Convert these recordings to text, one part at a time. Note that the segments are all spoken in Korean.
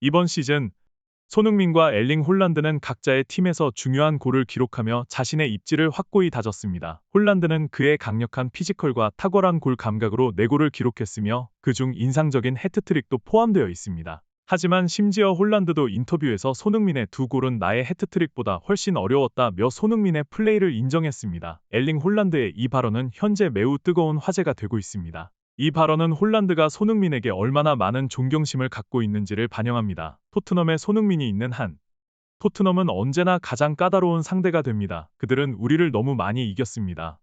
이번 시즌 손흥민과 엘링 홀란드는 각자의 팀에서 중요한 골을 기록하며 자신의 입지를 확고히 다졌습니다. 홀란드는 그의 강력한 피지컬과 탁월한 골 감각으로 4골을 기록했으며 그중 인상적인 해트트릭도 포함되어 있습니다. 하지만 심지어 홀란드도 인터뷰에서 손흥민의 2골은 나의 해트트릭보다 훨씬 어려웠다며 손흥민의 플레이를 인정했습니다. 엘링 홀란드의 이 발언은 현재 매우 뜨거운 화제가 되고 있습니다. 이 발언은 홀란드가 손흥민에게 얼마나 많은 존경심을 갖고 있는지를 반영합니다. 토트넘에 손흥민이 있는 한, 토트넘은 언제나 가장 까다로운 상대가 됩니다. 그들은 우리를 너무 많이 이겼습니다.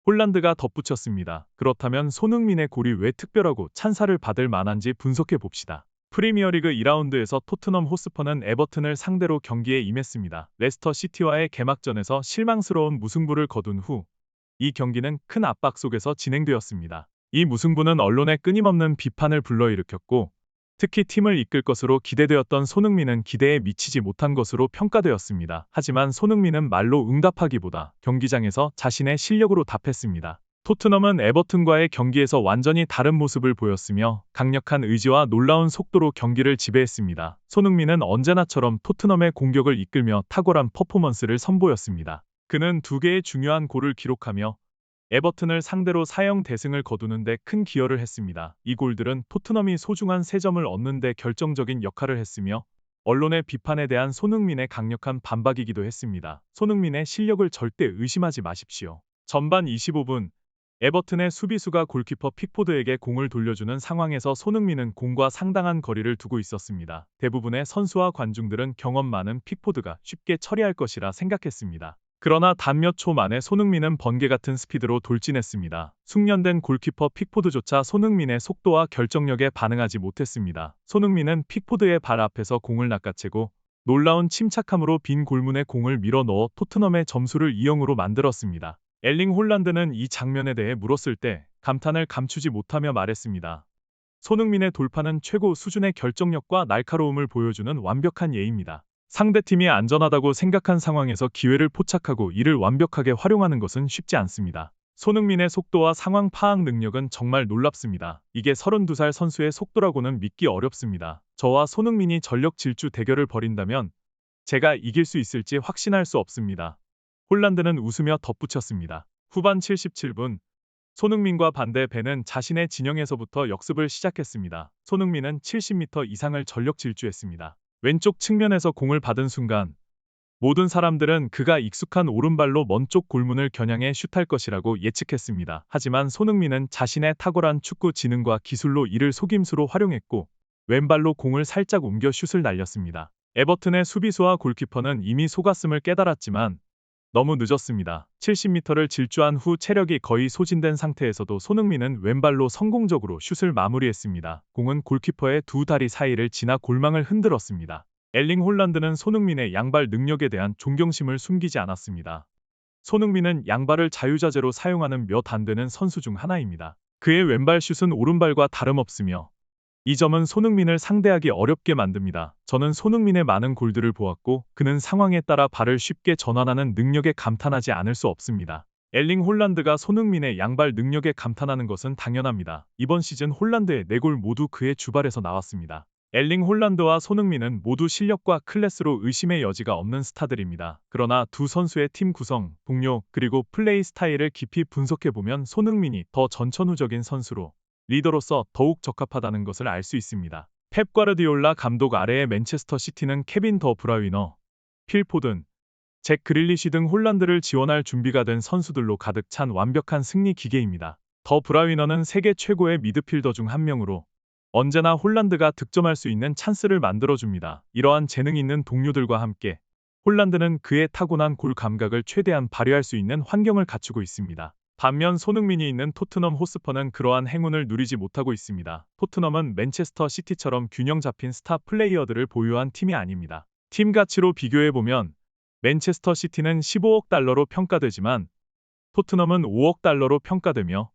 홀란드가 덧붙였습니다. 그렇다면 손흥민의 골이 왜 특별하고 찬사를 받을 만한지 분석해 봅시다. 프리미어리그 2라운드에서 토트넘 호스퍼는 에버튼을 상대로 경기에 임했습니다. 레스터 시티와의 개막전에서 실망스러운 무승부를 거둔 후 이 경기는 큰 압박 속에서 진행되었습니다. 이 무승부는 언론의 끊임없는 비판을 불러일으켰고 특히 팀을 이끌 것으로 기대되었던 손흥민은 기대에 미치지 못한 것으로 평가되었습니다. 하지만 손흥민은 말로 응답하기보다 경기장에서 자신의 실력으로 답했습니다. 토트넘은 에버튼과의 경기에서 완전히 다른 모습을 보였으며 강력한 의지와 놀라운 속도로 경기를 지배했습니다. 손흥민은 언제나처럼 토트넘의 공격을 이끌며 탁월한 퍼포먼스를 선보였습니다. 그는 2개의 중요한 골을 기록하며 에버튼을 상대로 4형 대승을 거두는데 큰 기여를 했습니다. 이 골들은 토트넘이 소중한 3점을 얻는 데 결정적인 역할을 했으며 언론의 비판에 대한 손흥민의 강력한 반박이기도 했습니다. 손흥민의 실력을 절대 의심하지 마십시오. 전반 25분 에버튼의 수비수가 골키퍼 픽포드에게 공을 돌려주는 상황에서 손흥민은 공과 상당한 거리를 두고 있었습니다. 대부분의 선수와 관중들은 경험 많은 픽포드가 쉽게 처리할 것이라 생각했습니다. 그러나 단 몇 초 만에 손흥민은 번개 같은 스피드로 돌진했습니다. 숙련된 골키퍼 픽포드조차 손흥민의 속도와 결정력에 반응하지 못했습니다. 손흥민은 픽포드의 발 앞에서 공을 낚아채고 놀라운 침착함으로 빈 골문에 공을 밀어 넣어 토트넘의 점수를 2-0으로 만들었습니다. 엘링 홀란드는 이 장면에 대해 물었을 때 감탄을 감추지 못하며 말했습니다. 손흥민의 돌파는 최고 수준의 결정력과 날카로움을 보여주는 완벽한 예입니다. 상대팀이 안전하다고 생각한 상황에서 기회를 포착하고 이를 완벽하게 활용하는 것은 쉽지 않습니다. 손흥민의 속도와 상황 파악 능력은 정말 놀랍습니다. 이게 32살 선수의 속도라고는 믿기 어렵습니다. 저와 손흥민이 전력 질주 대결을 벌인다면 제가 이길 수 있을지 확신할 수 없습니다. 홀란드는 웃으며 덧붙였습니다. 후반 77분 손흥민과 반대 벤은 자신의 진영에서부터 역습을 시작했습니다. 손흥민은 70m 이상을 전력 질주했습니다. 왼쪽 측면에서 공을 받은 순간 모든 사람들은 그가 익숙한 오른발로 먼 쪽 골문을 겨냥해 슛할 것이라고 예측했습니다. 하지만 손흥민은 자신의 탁월한 축구 지능과 기술로 이를 속임수로 활용했고 왼발로 공을 살짝 옮겨 슛을 날렸습니다. 에버튼의 수비수와 골키퍼는 이미 속았음을 깨달았지만 너무 늦었습니다. 70m를 질주한 후 체력이 거의 소진된 상태에서도 손흥민은 왼발로 성공적으로 슛을 마무리했습니다. 공은 골키퍼의 2 다리 사이를 지나 골망을 흔들었습니다. 엘링 홀란드는 손흥민의 양발 능력에 대한 존경심을 숨기지 않았습니다. 손흥민은 양발을 자유자재로 사용하는 몇 안 되는 선수 중 하나입니다. 그의 왼발 슛은 오른발과 다름없으며 이 점은 손흥민을 상대하기 어렵게 만듭니다. 저는 손흥민의 많은 골들을 보았고 그는 상황에 따라 발을 쉽게 전환하는 능력에 감탄하지 않을 수 없습니다. 엘링 홀란드가 손흥민의 양발 능력에 감탄하는 것은 당연합니다. 이번 시즌 홀란드의 4골 모두 그의 주발에서 나왔습니다. 엘링 홀란드와 손흥민은 모두 실력과 클래스로 의심의 여지가 없는 스타들입니다. 그러나 두 선수의 팀 구성, 동료, 그리고 플레이 스타일을 깊이 분석해보면 손흥민이 더 전천후적인 선수로 리더로서 더욱 적합하다는 것을 알 수 있습니다. 펩 과르디올라 감독 아래의 맨체스터 시티는 케빈 더 브라위너, 필 포든, 잭 그릴리시 등 홀란드를 지원할 준비가 된 선수들로 가득 찬 완벽한 승리 기계입니다. 더 브라위너는 세계 최고의 미드필더 중 한 명으로 언제나 홀란드가 득점할 수 있는 찬스를 만들어줍니다. 이러한 재능 있는 동료들과 함께 홀란드는 그의 타고난 골 감각을 최대한 발휘할 수 있는 환경을 갖추고 있습니다. 반면 손흥민이 있는 토트넘 호스퍼는 그러한 행운을 누리지 못하고 있습니다. 토트넘은 맨체스터 시티처럼 균형 잡힌 스타 플레이어들을 보유한 팀이 아닙니다. 팀 가치로 비교해보면 맨체스터 시티는 15억 달러로 평가되지만 토트넘은 5억 달러로 평가되며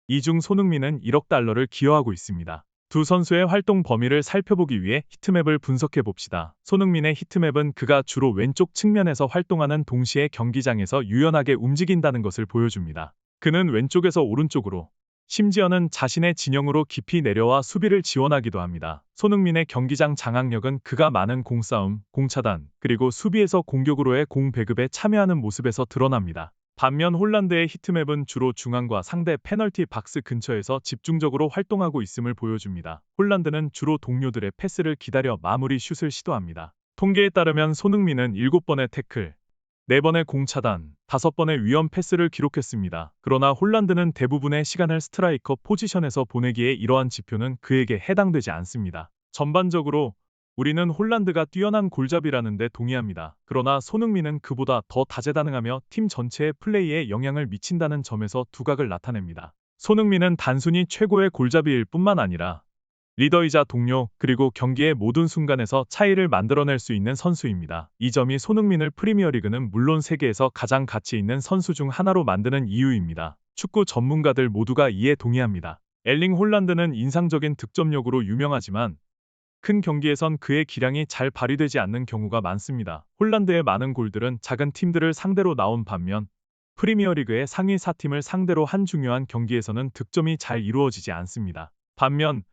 이 중 손흥민은 1억 달러를 기여하고 있습니다. 두 선수의 활동 범위를 살펴보기 위해 히트맵을 분석해봅시다. 손흥민의 히트맵은 그가 주로 왼쪽 측면에서 활동하는 동시에 경기장에서 유연하게 움직인다는 것을 보여줍니다. 그는 왼쪽에서 오른쪽으로 심지어는 자신의 진영으로 깊이 내려와 수비를 지원하기도 합니다. 손흥민의 경기장 장악력은 그가 많은 공싸움, 공차단, 그리고 수비에서 공격으로의 공 배급에 참여하는 모습에서 드러납니다. 반면 홀란드의 히트맵은 주로 중앙과 상대 페널티 박스 근처에서 집중적으로 활동하고 있음을 보여줍니다. 홀란드는 주로 동료들의 패스를 기다려 마무리 슛을 시도합니다. 통계에 따르면 손흥민은 7번의 태클, 4번의 공차단, 5번의 위험 패스를 기록했습니다. 그러나 홀란드는 대부분의 시간을 스트라이커 포지션에서 보내기에 이러한 지표는 그에게 해당되지 않습니다. 전반적으로 우리는 홀란드가 뛰어난 골잡이라는 데 동의합니다. 그러나 손흥민은 그보다 더 다재다능하며 팀 전체의 플레이에 영향을 미친다는 점에서 두각을 나타냅니다. 손흥민은 단순히 최고의 골잡이일 뿐만 아니라 리더이자 동료, 그리고 경기의 모든 순간에서 차이를 만들어낼 수 있는 선수입니다. 이 점이 손흥민을 프리미어리그는 물론 세계에서 가장 가치 있는 선수 중 하나로 만드는 이유입니다. 축구 전문가들 모두가 이에 동의합니다. 엘링 홀란드는 인상적인 득점력으로 유명하지만 큰 경기에선 그의 기량이 잘 발휘되지 않는 경우가 많습니다. 홀란드의 많은 골들은 작은 팀들을 상대로 나온 반면 프리미어리그의 상위 4팀을 상대로 한 중요한 경기에서는 득점이 잘 이루어지지 않습니다. 반면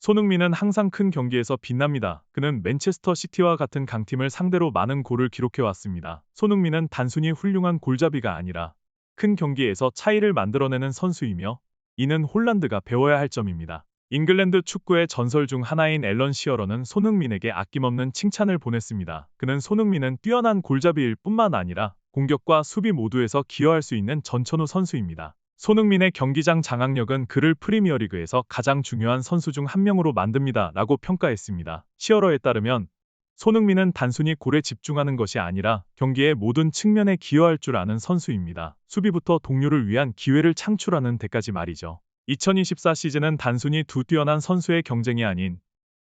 손흥민은 항상 큰 경기에서 빛납니다. 그는 맨체스터 시티와 같은 강팀을 상대로 많은 골을 기록해왔습니다. 손흥민은 단순히 훌륭한 골잡이가 아니라 큰 경기에서 차이를 만들어내는 선수이며 이는 홀란드가 배워야 할 점입니다. 잉글랜드 축구의 전설 중 하나인 앨런 시어러는 손흥민에게 아낌없는 칭찬을 보냈습니다. 그는 손흥민은 뛰어난 골잡이일 뿐만 아니라 공격과 수비 모두에서 기여할 수 있는 전천후 선수입니다. 손흥민의 경기장 장악력은 그를 프리미어리그에서 가장 중요한 선수 중 한 명으로 만듭니다. 라고 평가했습니다. 시어러에 따르면 손흥민은 단순히 골에 집중하는 것이 아니라 경기의 모든 측면에 기여할 줄 아는 선수입니다. 수비부터 동료를 위한 기회를 창출하는 데까지 말이죠. 2024 시즌은 단순히 두 뛰어난 선수의 경쟁이 아닌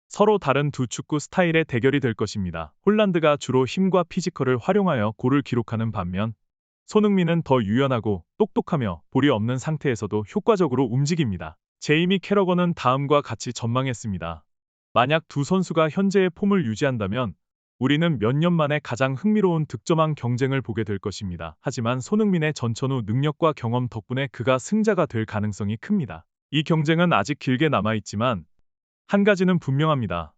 서로 다른 두 축구 스타일의 대결이 될 것입니다. 홀란드가 주로 힘과 피지컬을 활용하여 골을 기록하는 반면 손흥민은 더 유연하고 똑똑하며 볼이 없는 상태에서도 효과적으로 움직입니다. 제이미 캐러건은 다음과 같이 전망했습니다. 만약 두 선수가 현재의 폼을 유지한다면 우리는 몇 년 만에 가장 흥미로운 득점왕 경쟁을 보게 될 것입니다. 하지만 손흥민의 전천후 능력과 경험 덕분에 그가 승자가 될 가능성이 큽니다. 이 경쟁은 아직 길게 남아있지만 한 가지는 분명합니다.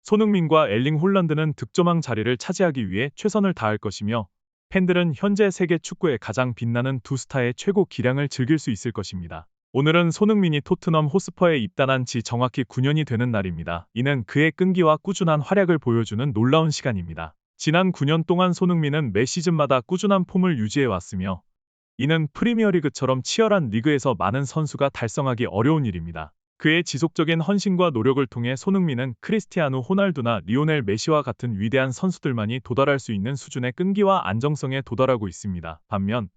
손흥민과 엘링 홀란드는 득점왕 자리를 차지하기 위해 최선을 다할 것이며 팬들은 현재 세계 축구의 가장 빛나는 두 스타의 최고 기량을 즐길 수 있을 것입니다. 오늘은 손흥민이 토트넘 호스퍼에 입단한 지 정확히 9년이 되는 날입니다. 이는 그의 끈기와 꾸준한 활약을 보여주는 놀라운 시간입니다. 지난 9년 동안 손흥민은 매 시즌마다 꾸준한 폼을 유지해왔으며 이는 프리미어리그처럼 치열한 리그에서 많은 선수가 달성하기 어려운 일입니다. 그의 지속적인 헌신과 노력을 통해 손흥민은 크리스티아누 호날두나 리오넬 메시와 같은 위대한 선수들만이 도달할 수 있는 수준의 끈기와 안정성에 도달하고 있습니다. 반면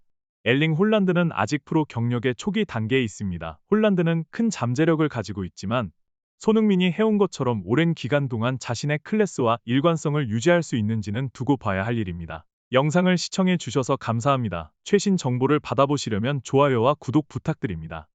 엘링 홀란드는 아직 프로 경력의 초기 단계에 있습니다. 홀란드는 큰 잠재력을 가지고 있지만 손흥민이 해온 것처럼 오랜 기간 동안 자신의 클래스와 일관성을 유지할 수 있는지는 두고 봐야 할 일입니다. 영상을 시청해 주셔서 감사합니다. 최신 정보를 받아보시려면 좋아요와 구독 부탁드립니다.